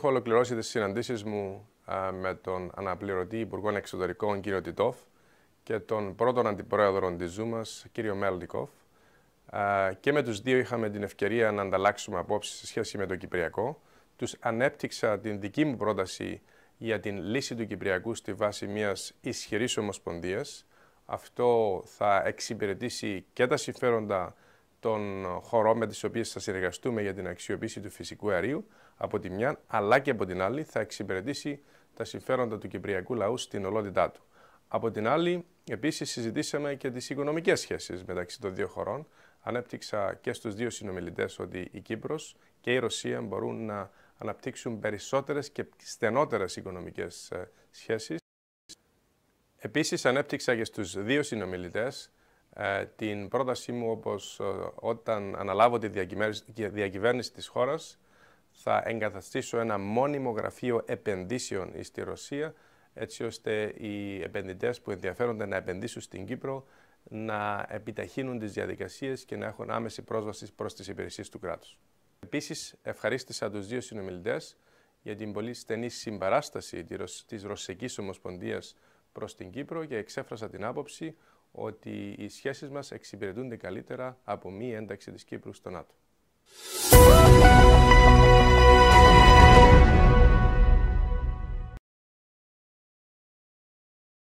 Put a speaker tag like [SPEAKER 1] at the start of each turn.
[SPEAKER 1] έχω ολοκληρώσει τις συναντήσεις μου με τον αναπληρωτή Υπουργό Εξωτερικών κύριο Τιτόφ και τον πρώτον αντιπρόεδρο της Ζούμας κύριο Μέλνικοφ. Και με τους δύο είχαμε την ευκαιρία να ανταλλάξουμε απόψεις σε σχέση με το Κυπριακό. Τους ανέπτυξα την δική μου πρόταση για την λύση του Κυπριακού στη βάση μιας ισχυρής ομοσπονδίας. Αυτό θα εξυπηρετήσει και τα συμφέροντα των χωρών με τις οποίες θα συνεργαστούμε για την αξιοποίηση του φυσικού αερίου από τη μια, αλλά και από την άλλη θα εξυπηρετήσει τα συμφέροντα του κυπριακού λαού στην ολότητά του. Από την άλλη, επίσης συζητήσαμε και τις οικονομικές σχέσεις μεταξύ των δύο χωρών. Ανέπτυξα και στους δύο συνομιλητές ότι η Κύπρος και η Ρωσία μπορούν να αναπτύξουν περισσότερες και στενότερες οικονομικές σχέσεις. Επίσης, ανέπτυξα και στους δύο συνομιλητές την πρότασή μου όπως όταν αναλάβω τη διακυβέρνηση της χώρας θα εγκαταστήσω ένα μόνιμο γραφείο επενδύσεων στη Ρωσία έτσι ώστε οι επενδυτές που ενδιαφέρονται να επενδύσουν στην Κύπρο να επιταχύνουν τις διαδικασίες και να έχουν άμεση πρόσβαση προς τις υπηρεσίες του κράτους. Επίσης, ευχαρίστησα τους δύο συνομιλητές για την πολύ στενή συμπαράσταση της Ρωσικής Ομοσπονδίας προς την Κύπρο και εξέφρασα την άποψη ότι οι σχέσεις μας εξυπηρετούνται καλύτερα από μη ένταξη της Κύπρου στο ΝΑΤΟ.